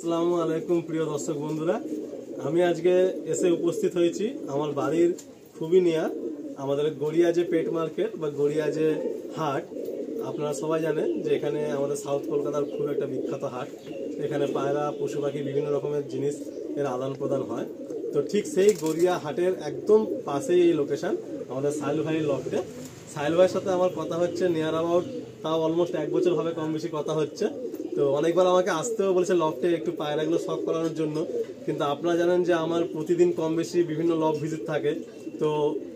আসসালামু আলাইকুম প্রিয় দর্শক বন্ধুরা, আমি আজকে এসে উপস্থিত হয়েছি আমার বাড়ির খুবই নিয়ার আমাদের গড়িয়া যে পেট মার্কেট বা গড়িয়া যে হাট। আপনারা সবাই জানেন যে এখানে আমাদের সাউথ কলকাতার খুব একটা বিখ্যাত হাট। এখানে পায়রা পশু পাখি বিভিন্ন রকমের জিনিস এর আদান প্রদান হয়। তো ঠিক সেই গড়িয়া হাটের একদম পাশেই এই লোকেশন আমাদের সাহেল ভাইয়ের লফটে। সাহেল ভাইয়ের সাথে আমার কথা হচ্ছে নিয়ার অ্যাবাউট তাও অলমোস্ট 1 বছর হবে কম বেশি কথা হচ্ছে। তো অনেকবার আমাকে আসতেও বলেছে লফটে একটু পায়রাগুলো শখ করানোর জন্য, কিন্তু আপনারা জানেন যে আমার প্রতিদিন কম বেশি বিভিন্ন লফ ভিজিট থাকে। তো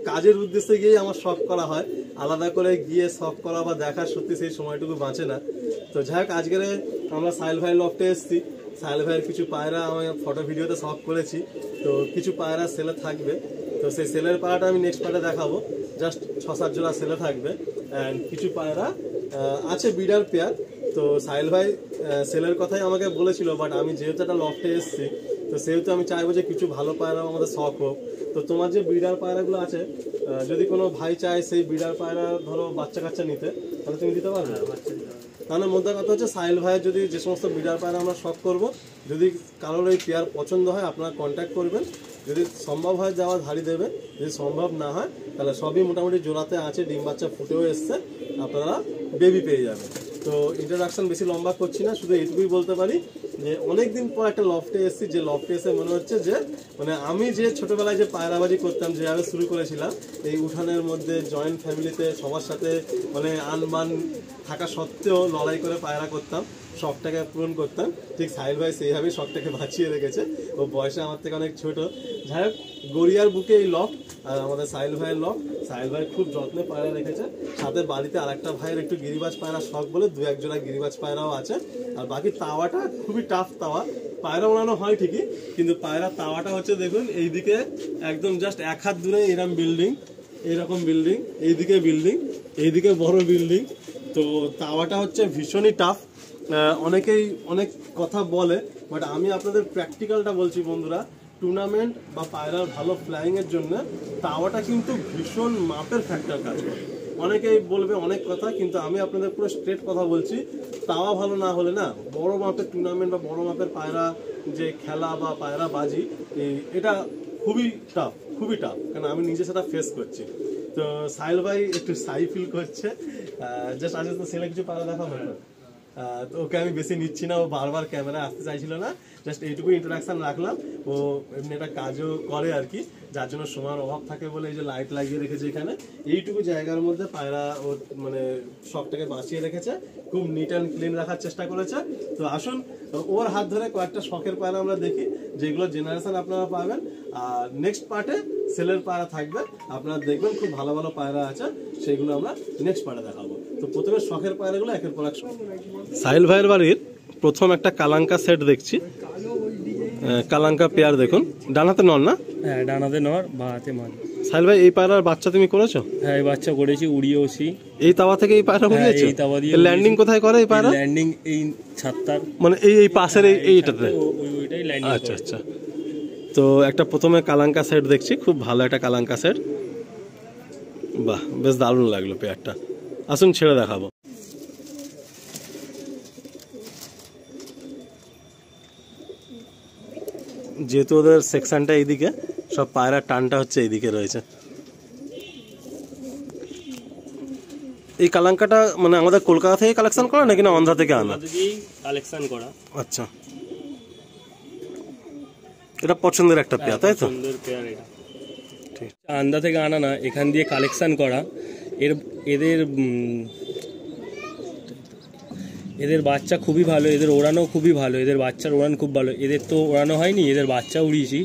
কাজের উদ্দেশ্যে গিয়ে আমার শখ করা হয়, আলাদা করে গিয়ে শখ করা বা দেখার সত্যি সেই সময়টুকু বাঁচে না। তো যাই হোক, আজকে আমরা সাহেল ভাইয়ের লফটে এসেছি। সাহেল ভাইয়ের কিছু পায়রা আমি ফটো ভিডিওতে শখ করেছি, তো কিছু পায়রা সেলে থাকবে। তো সেই সেলের পায়রাটা আমি নেক্সট পার্টে দেখাবো। জাস্ট 6-7 জোড়া সেলে থাকবে অ্যান্ড কিছু পায়রা আছে বিডার পেয়ার। তো সাহেল ভাই সেলের কথাই আমাকে বলেছিল, বাট আমি যেহেতু একটা লফটে এসেছি তো সেহেতু আমি চাইবো যে কিছু ভালো পায়রা আমাদের শখ হোক। তো তোমার যে ব্রিডার পায়রাগুলো আছে, যদি কোনো ভাই চায় সেই ব্রিডার পায়রা ধরো বাচ্চা কাচ্চা নিতে, তাহলে তুমি দিতে পারবে? তাহলে মধ্যে কথা হচ্ছে সাহেল ভাইয়ের যদি যে সমস্ত ব্রিডার পায়রা আমরা শখ করবো, যদি কারোর এই পেয়ার পছন্দ হয় আপনারা কন্ট্যাক্ট করবেন। যদি সম্ভব হয় যাওয়া ধাড়ি দেবে, যদি সম্ভব না হয় তাহলে সবই মোটামুটি জোড়াতে আছে, ডিম বাচ্চা ফুটেও এসছে, আপনারা বেবি পেয়ে যাবেন। তো ইন্ট্রোডাকশন বেশি লম্বা করছি না, শুধু এইটুকুই বলতে পারি যে অনেকদিন পর একটা লফটে এসেছি, যে লফটে এসে মনে হচ্ছে যে মানে আমি যে ছোটবেলায় যে পায়রাবাজি করতাম, যেভাবে শুরু করেছিলাম এই উঠানের মধ্যে জয়েন্ট ফ্যামিলিতে সবার সাথে মানে আনবান থাকা সত্ত্বেও লড়াই করে পায়রা করতাম, শখটাকে পূরণ করতাম, ঠিক সাহেল ভাই সেইভাবেই শখটাকে বাঁচিয়ে রেখেছে। ও বয়সে আমার থেকে অনেক ছোট। যাই হোক, গড়িয়ার বুকে এই লফট আর আমাদের সাহেল ভাইয়ের লফট। সাহেল ভাই খুব যত্নে পায়রা রেখেছে, সাথে বাড়িতে আরেকটা ভাইয়ের একটু গিরিবাজ পায়রা শখ বলে 2-1 জোড়া গিরিবাজ পায়রাও আছে। আর বাকি তাওয়াটা খুবই টাফ তাওয়া, পায়রা বানানো হয় ঠিকই, কিন্তু পায়রা তাওয়াটা হচ্ছে দেখুন এইদিকে একদম জাস্ট 1 হাত দূরে এরকম বিল্ডিং, এইরকম বিল্ডিং, এইদিকে বিল্ডিং, এইদিকে বড় বিল্ডিং। তো তাওয়াটা হচ্ছে ভীষণই টাফ। অনেকেই অনেক কথা বলে, বাট আমি আপনাদের প্র্যাকটিক্যালটা বলছি বন্ধুরা। টুর্নামেন্ট বা পায়রার ভালো ফ্লাইংয়ের জন্য তাওয়াটা কিন্তু ভীষণ মাপের ফ্যাক্টর কাজ করে। অনেকেই বলবে অনেক কথা, কিন্তু আমি আপনাদের পুরো স্ট্রেট কথা বলছি। তাওয়া ভালো না হলে না, বড় মাপের টুর্নামেন্ট বা বড় মাপের পায়রা যে খেলা বা পায়রা বাজি, এটা খুবই টাফ, খুবই টাফ, কারণ আমি নিজে সেটা ফেস করছি। তো সাহেল ভাই একটু সাই ফিল করছে, জাস্ট আজকে তো ছেলে কিছু পায়রা দেখা হবে। তো ওকে আমি বেশি নিচ্ছি না, ও বারবার ক্যামেরায় আসতে চাইছিল না, জাস্ট এইটুকু ইন্ট্রোডাকশন রাখলাম। ও এমনি একটা কাজও করে আর কি, যার জন্য সময়ের অভাব থাকে বলে এই যে লাইট লাগিয়ে রেখেছে এখানে, এইটুকু জায়গার মধ্যে পায়রা ও মানে শখটাকে বাঁচিয়ে রেখেছে, খুব নিট অ্যান্ড ক্লিন রাখার চেষ্টা করেছে। তো আসুন ওর হাত ধরে কয়েকটা শখের পায়রা আমরা দেখি, যেগুলো জেনারেশন আপনারা পাবেন। আর নেক্সট পার্টে সেলের পায়রা থাকবে, আপনারা দেখবেন খুব ভালো ভালো পায়রা আছে, সেগুলো আমরা নেক্সট পার্টে দেখাবো। তো প্রথমে শখের পায়রাগুলো একের পর এক। সাহেল ভাইয়ের বাড়ির প্রথম একটা কালাঙ্কা সেট দেখছি, কালাঙ্কা পেয়ার দেখুন, ডানাতে নর না? হ্যাঁ, ডানাতে নর, বাহাতে মাদি। সাহেল ভাই এই পায়রার বাচ্চা তুমি করেছো? হ্যাঁ, এই বাচ্চা করেছি, উড়িয়েওছি। এই তাওয়া থেকে এই পায়রা উড়িয়েছো? এই তাওয়া দিয়ে। ল্যান্ডিং কোথায় করে এই পায়রা? ল্যান্ডিং এই ছাদটার মানে এই পাশের এইটাতে? ওইটাই ল্যান্ডিং। আচ্ছা আচ্ছা। তো একটা প্রথমে কালাঙ্কা সেট দেখছি, খুব ভালো একটা কালাঙ্কা সেট। বাহ, বেশ দারুণ লাগলো পেয়ারটা। আসুন ছেড়ে দেখাবো। যেহেতু ওদের সেকশনটা এইদিকে, সব পায়রার টানটা হচ্ছে এইদিকে রয়েছে। এই কালাঙ্কাটা মানে আমাদের কলকাতা থেকে কালেকশন করা নাকি না অন্ধ্রা থেকে আনা? কালেকশন করা। আচ্ছা, এটা পছন্দের একটা পেয়ার, তাই তো? সুন্দর পেয়ার এটা। ঠিক, আন্ধ্রা থেকে আনা না, এখান দিয়ে কালেকশন করা। এদের বাচ্চা খুবই ভালো, এদের ওড়ানো খুবই ভালো, এদের বাচ্চার ওড়ান খুব ভালো। এদের তো ওড়ানো হয়নি, এদের বাচ্চা উড়িয়েছি,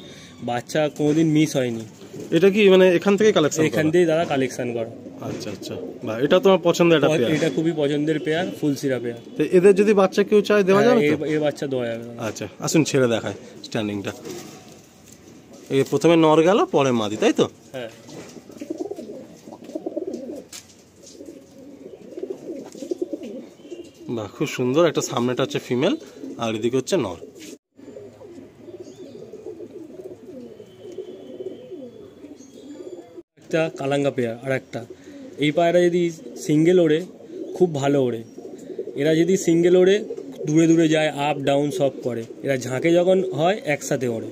বাচ্চা কোনোদিন মিস হয়নি। এটা কি মানে এখান থেকে কালেকশন? এখান থেকে দাদা কালেকশন করা। আচ্ছা আচ্ছা, বাহ, এটা তোমার পছন্দের একটা পেয়ার? এটা খুবই পছন্দের পেয়ার, ফুলসিরা পেয়ার। তো এদের যদি বাচ্চা কেউ চায় দেওয়া যাবে? এর বাচ্চা দেওয়া যাবে। আচ্ছা, আসুন ছেড়ে দেখায় স্ট্যান্ডিংটা। এই প্রথমে নর গেল, পরে মাদি, তাই তো? হ্যাঁ। বাহ, খুব সুন্দর। একটা সামনেটা হচ্ছে ফিমেল আর এদিকে হচ্ছে নর। একটা কালাঙ্গা পেয়ার আর একটা। এই পায়রা যদি সিঙ্গেল ওড়ে খুব ভালো ওড়ে, এরা যদি সিঙ্গেল ওড়ে দূরে দূরে যায়, আপ ডাউন সব করে। এরা ঝাঁকে যখন হয় একসাথে ওড়ে।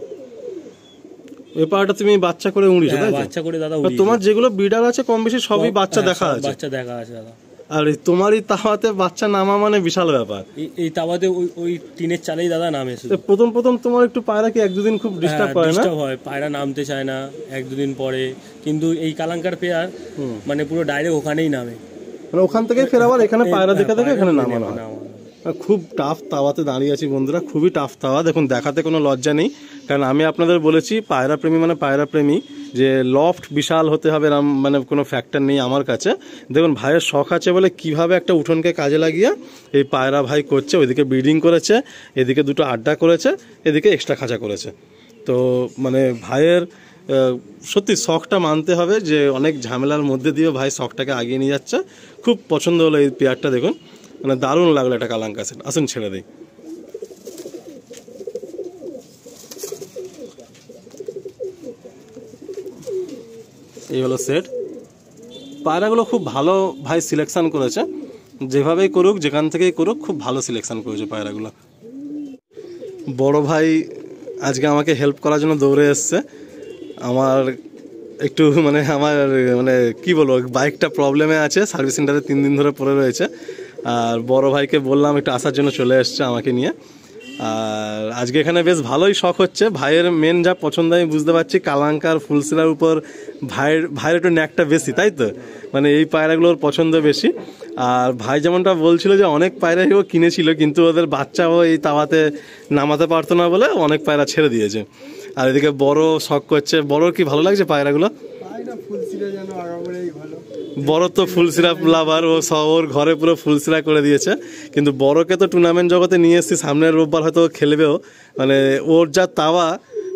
এই পায়রাটা তুমি বাচ্চা করে উড়িয়েছো? হ্যাঁ, বাচ্চা করে দাদা উড়িয়েছি। তোমার যেগুলো ব্রিডার আছে কম বেশি সবই বাচ্চা দেখা আছে? বাচ্চা দেখা আছে দাদা। আর তোমার এই তাওয়াতে বাচ্চা নামা মানে বিশাল ব্যাপার। এই তাওয়াতে ওই টিনের চালেই দাদা নামে। প্রথম তোমার একটু পায়রা কি 1-2 দিন খুব ডিস্টার্ব করে না? ডিস্টার্ব হয়, পায়রা নামতে চায় না 1-2 দিন পরে। কিন্তু এই কালাঙ্কার পেয়ার মানে পুরো ডাইরেক্ট ওখানেই নামে, মানে ওখান থেকে ফের আবার এখানে পায়রা দেখে এখানে নামানো হয়। খুব টাফ তাওয়াতে দাঁড়িয়ে আছি বন্ধুরা, খুবই টাফ তাওয়া। দেখুন, দেখাতে কোনো লজ্জা নেই, কারণ আমি আপনাদের বলেছি পায়রা প্রেমী মানে পায়রা প্রেমী, যে লফট বিশাল হতে হবে মানে কোনো ফ্যাক্টর নেই আমার কাছে। দেখুন, ভাইয়ের শখ আছে বলে কিভাবে একটা উঠোনকে কাজে লাগিয়ে এই পায়রা ভাই করছে। ওইদিকে ব্রিডিং করেছে, এদিকে 2টো আড্ডা করেছে, এদিকে এক্সট্রা খাঁচা করেছে। তো মানে ভাইয়ের সত্যি শখটা মানতে হবে যে অনেক ঝামেলার মধ্যে দিয়ে ভাই শখটাকে আগিয়ে নিয়ে যাচ্ছে। খুব পছন্দ হলো এই পেয়ারটা, দেখুন মানে দারুণ লাগলো এটা কালাঙ্কা সেট। আসুন ছেড়ে দিই। এই হলো সেট। পায়রাগুলো খুব ভালো ভাই সিলেকশন করেছে, যেভাবেই করুক যেখান থেকেই করুক খুব ভালো সিলেকশন করেছে পায়রাগুলো। বড় ভাই আজকে আমাকে হেল্প করার জন্য দৌড়ে এসছে। আমার একটু মানে কি বলবো, বাইকটা প্রবলেমে আছে, সার্ভিস সেন্টারে 3 দিন ধরে পড়ে রয়েছে। আর বড় ভাইকে বললাম একটু আসার জন্য, চলে এসছে আমাকে নিয়ে। আর আজকে এখানে বেশ ভালোই শখ হচ্ছে। ভাইয়ের মেন যা পছন্দ আমি বুঝতে পারছি, কালাঙ্কার ফুলসিরার উপর ভাইয়ের একটু ন্যাকটা বেশি, তাই তো? মানে এই পায়রাগুলোর পছন্দ বেশি। আর ভাই যেমনটা বলছিল যে অনেক পায়রাই ও কিনেছিল, কিন্তু ওদের বাচ্চাও এই তাওয়াতে নামাতে পারতো না বলে অনেক পায়রা ছেড়ে দিয়েছে। আর এদিকে বড় শখ করছে। বড় কি ভালো লাগছে পায়রাগুলো? বড় তো ফুল সিরাপ লাভার, ও ওর ঘরে পুরো ফুল সিরাপ করে দিয়েছে। কিন্তু বড়কে তো টুর্নামেন্ট জগতে নিয়ে এসেছি, সামনের রোববার হয়তো খেলবেও। মানে ওর যা তাওয়া,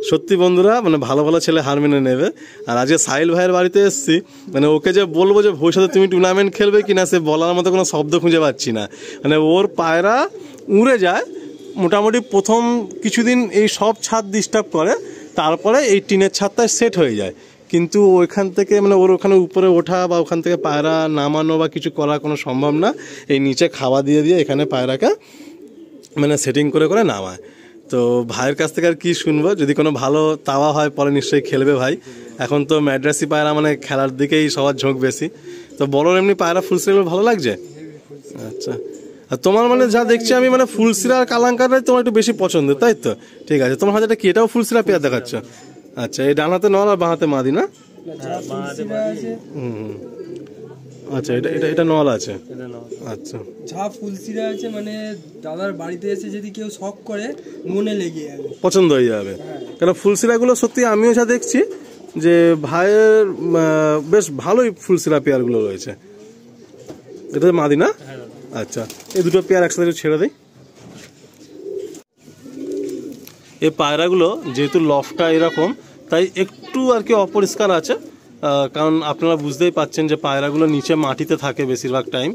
সত্যি বন্ধুরা মানে ভালো ভালো ছেলে হার মেনে নেবে। আর আজকে সাহিল ভাইয়ের বাড়িতে এসেছি, মানে ওকে যে বলবো যে ভবিষ্যতে তুমি টুর্নামেন্ট খেলবে কিনা, সে বলার মতো কোনো শব্দ খুঁজে পাচ্ছি না। মানে ওর পায়রা উড়ে যায় মোটামুটি, প্রথম কিছুদিন এই সব ছাদ ডিস্টার্ব করে, তারপরে এই টিনের ছাদটায় সেট হয়ে যায়। কিন্তু ওইখান থেকে মানে ওর ওখানে উপরে ওঠা বা ওখান থেকে পায়রা নামানো বা কিছু করা কোনো সম্ভব না। এই নিচে খাওয়া দিয়ে এখানে পায়রাকে মানে সেটিং করে নামায়। তো ভাইয়ের কাছ থেকে আর কি শুনবো, যদি কোনো ভালো তাওয়া হয় পরে নিশ্চয়ই খেলবে ভাই। এখন তো ম্যাড্রাসি পায়রা মানে খেলার দিকেই সবার ঝোঁক বেশি। তো বড় এমনি পায়রা ফুলসিরা ভালো লাগছে? আচ্ছা, আর তোমার মানে যা দেখছি আমি মানে ফুলসিরা আর কালাঙ্কারটাই তোমার একটু বেশি পছন্দ, তাই তো? ঠিক আছে, তোমার হাতে এটা কি, এটাও ফুলসিরা পেয়ার দেখাচ্ছ? আচ্ছা, এই ডান হাতে নর আর বাঁ হাতে মাদি না? আচ্ছা, এটা নল আছে। আচ্ছা, যা ফুলসিরা আছে মানে দাদার বাড়িতে এসে যদি কেউ শখ করে মনে লেগে যাবে, পছন্দ হয়ে যাবে। কারণ ফুলসিরাগুলো সত্যি আমিও যা দেখছি যে ভাইয়ের বেশ ভালোই ফুলসিরা পেয়ারগুলো রয়েছে। এটা মাদি না? আচ্ছা, এই 2টো পেয়ার একসাথে ছেড়ে দেই। এই পায়রাগুলো যেহেতু লফটা এরকম, তাই একটু আর কি অপরিষ্কার আছে। কারণ আপনারা বুঝতেই পাচ্ছেন যে পায়রাগুলো নিচে মাটিতে থাকে বেশিরভাগ টাইম।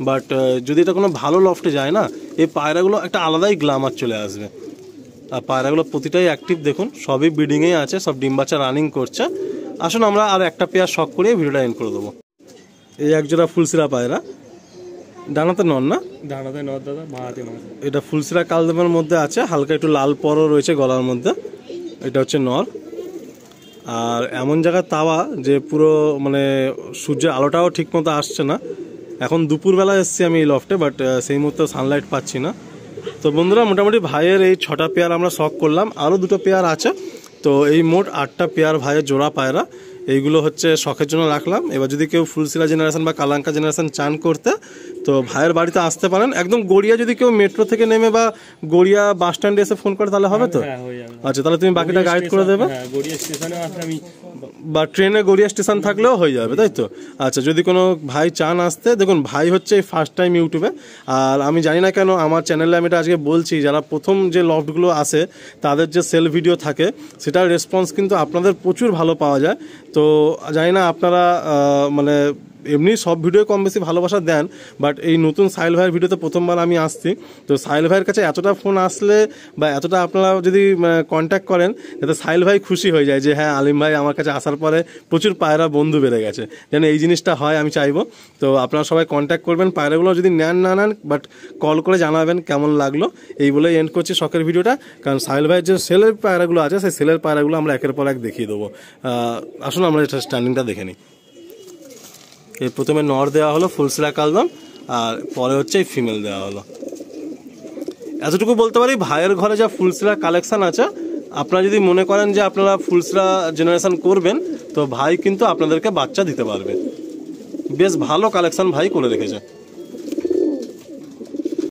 বাট যদি এটা কোনো ভালো লফটে যায় না, এই পায়রাগুলো একটা আলাদাই গ্ল্যামার চলে আসবে। আর পায়রাগুলো প্রতিটাই অ্যাক্টিভ, দেখুন সবই ব্রিডিংয়েই আছে, সব ডিম বাচ্চা রানিং করছে। আসুন আমরা আর একটা পেয়ার শখ করিয়ে ভিডিওটা এন্ড করে দেবো। এই একজোড়া ফুলসিরা পায়রা, ডানাতে নর না? ডানাতে নর দাদা, বাঁহাতে নর। এটা ফুলসিরা কালদমের মধ্যে আছে, হালকা একটু লাল পরও রয়েছে গলার মধ্যে। এটা হচ্ছে নর। আর এমন জায়গায় তাওয়া যে পুরো মানে সূর্যের আলোটাও ঠিক মতো আসছে না। এখন দুপুরবেলা এসেছি আমি এই লফটে, বাট সেই মুহূর্তে সানলাইট পাচ্ছি না। তো বন্ধুরা, মোটামুটি ভাইয়ের এই 6টা পেয়ার আমরা শখ করলাম, আরও 2টো পেয়ার আছে। তো এই মোট 8টা পেয়ার ভাইয়ের জোড়া পায়রা, এইগুলো হচ্ছে শখের জন্য রাখলাম। এবার যদি কেউ ফুলসিরা জেনারেশন বা কালাঙ্কা জেনারেশন চান করতে, তো ভাইয়ের বাড়িতে আসতে পারেন। একদম গড়িয়া যদি কেউ মেট্রো থেকে নেমে বা গড়িয়া বাস স্ট্যান্ডে এসে ফোন করে তাহলে হবে তো? আচ্ছা, তাহলে তুমি বাকিটা গাইড করে দেবে, বা ট্রেনে গড়িয়া স্টেশন থাকলেও হয়ে যাবে, তাই তো? আচ্ছা, যদি কোনো ভাই চান আসতে, দেখুন ভাই হচ্ছে ফার্স্ট টাইম ইউটিউবে। আর আমি জানি না কেন আমার চ্যানেলে আমি এটা আজকে বলছি, যারা প্রথম যে লফটগুলো আসে তাদের যে সেল ভিডিও থাকে, সেটার রেসপন্স কিন্তু আপনাদের প্রচুর ভালো পাওয়া যায়। তো জানি না আপনারা মানে এমনি সব ভিডিও কম বেশি ভালোবাসা দেন, বাট এই নতুন সাহিল ভাইয়ের ভিডিওতে প্রথমবার আমি আসছি। তো সাহিল ভাইয়ের কাছে এতটা ফোন আসলে বা এতটা আপনারা যদি কন্ট্যাক্ট করেন, যাতে সাহিল ভাই খুশি হয়ে যায় যে হ্যাঁ আলিম ভাই আমার কাছে আসার পরে প্রচুর পায়রা বন্ধু বেড়ে গেছে, যেন এই জিনিসটা হয় আমি চাইবো। তো আপনারা সবাই কন্ট্যাক্ট করবেন, পায়রাগুলো যদি নেন না নেন বাট কল করে জানাবেন কেমন লাগলো। এই বলেই এন্ড করছি শখের ভিডিওটা, কারণ সাহিল ভাইয়ের যে সেলের পায়রাগুলো আছে সেই সেলের পায়রাগুলো আমরা একের পর এক দেখিয়ে দেবো। আসুন আমরা এটা স্ট্যান্ডিংটা দেখে নিই। এই প্রথমে নর দেওয়া হলো ফুলসিরা কালদম, আর পরে হচ্ছে এই ফিমেল দেওয়া হলো। এতটুকু বলতে পারি ভাইয়ের ঘরে যা ফুলসিরা কালেকশন আছে, আপনারা যদি মনে করেন যে আপনারা ফুলসিরা জেনারেশন করবেন, তো ভাই কিন্তু আপনাদেরকে বাচ্চা দিতে পারবে। বেশ ভালো কালেকশন ভাই করে রেখেছে।